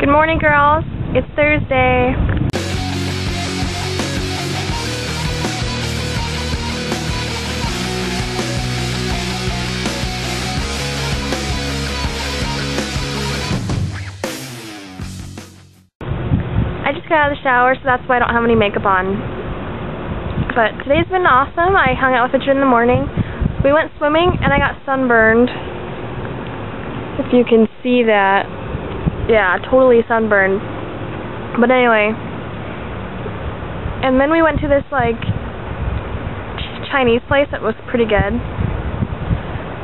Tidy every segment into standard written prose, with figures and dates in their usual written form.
Good morning, girls. It's Thursday. I just got out of the shower, so that's why I don't have any makeup on. But today's been awesome. I hung out with Richard in the morning. We went swimming, and I got sunburned. If you can see that. Yeah, totally sunburned. But anyway. And then we went to this, like, Chinese place that was pretty good.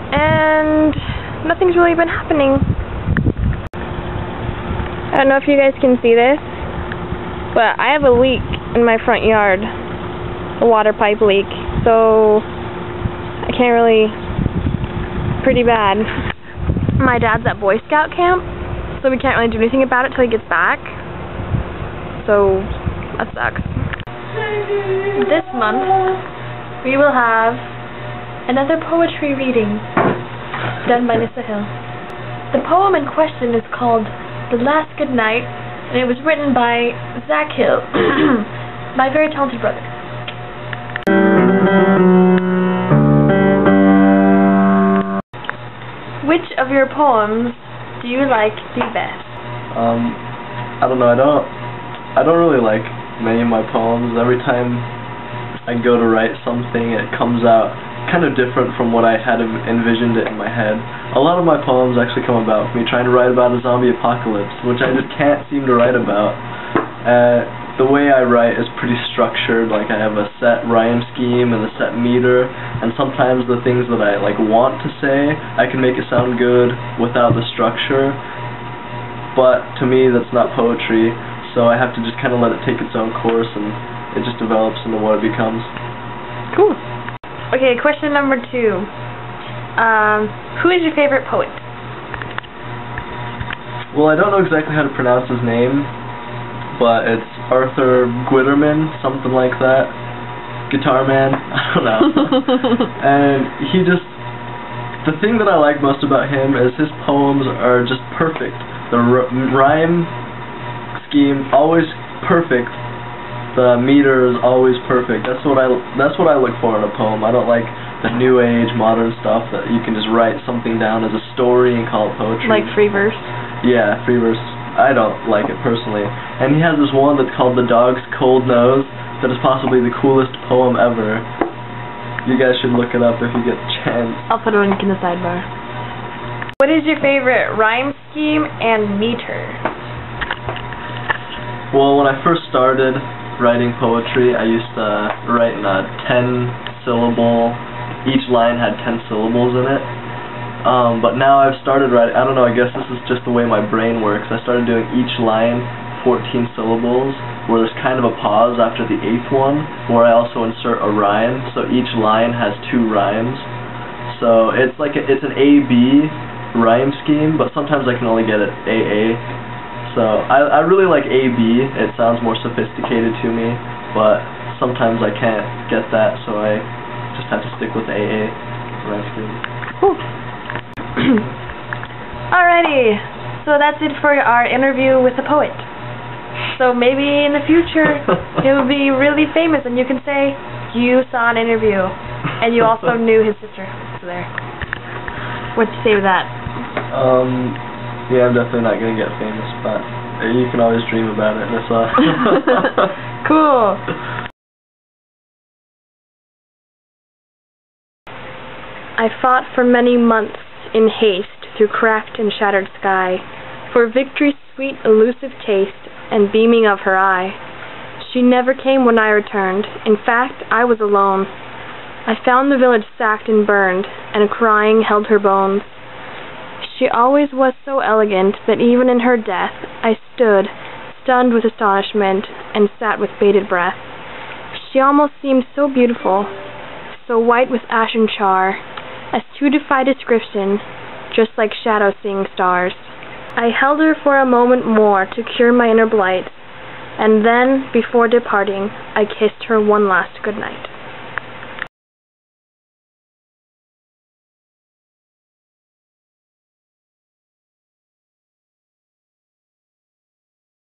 And nothing's really been happening. I don't know if you guys can see this, but I have a leak in my front yard. A water pipe leak. So I can't really... pretty bad. My dad's at Boy Scout camp, so we can't really do anything about it till he gets back. So that sucks. This month we will have another poetry reading done by Nyssa Hill. The poem in question is called The Last Goodnight, and it was written by Zac Hill, my very talented brother. Which of your poems do you like the best? I don't know. I don't really like many of my poems. Every time I go to write something, it comes out kind of different from what I had envisioned it in my head. A lot of my poems actually come about from me trying to write about a zombie apocalypse, which I just can't seem to write about. The way I write is pretty structured. Like, I have a set rhyme scheme and a set meter, and sometimes the things that I want to say, I can make it sound good without the structure, but to me that's not poetry, so I have to just kind of let it take its own course, and it just develops into what it becomes. Cool. Okay, question number 2. Who is your favorite poet? Well, I don't know exactly how to pronounce his name, but it's Arthur Guiterman, something like that. Guiterman, I don't know. And he just... the thing that I like most about him is his poems are just perfect. The rhyme scheme, always perfect. The meter is always perfect. That's what I look for in a poem. I don't like the new age, modern stuff that you can just write something down as a story and call it poetry. Like free verse? Yeah, free verse. I don't like it personally. And he has this one that's called The Dog's Cold Nose that is possibly the coolest poem ever. You guys should look it up if you get the chance. I'll put a link in the sidebar. What is your favorite rhyme scheme and meter? Well, when I first started writing poetry, I used to write in a 10-syllable, each line had 10 syllables in it. But now I've started writing, I don't know, I guess this is just the way my brain works. I started doing each line 14 syllables, where there's kind of a pause after the 8th one, where I also insert a rhyme, so each line has 2 rhymes. So it's like it's an A-B rhyme scheme, but sometimes I can only get it AA. So I really like A-B, it sounds more sophisticated to me, but sometimes I can't get that, so I just have to stick with AA rhyme scheme. Cool. Alrighty, so that's it for our interview with the poet. So maybe in the future he'll be really famous and you can say you saw an interview and you also knew his sister. So there. What do you say with that? Yeah, I'm definitely not gonna get famous, but you can always dream about it. That's all. Cool. I fought for many months in haste through cracked and shattered sky, for victory's sweet elusive taste and beaming of her eye. She never came when I returned. In fact, I was alone. I found the village sacked and burned, and crying held her bones. She always was so elegant that even in her death I stood, stunned with astonishment, and sat with bated breath. She almost seemed so beautiful, so white with ashen char, as to defy description, just like shadows seeing stars. I held her for a moment more to cure my inner blight, and then, before departing, I kissed her one last goodnight.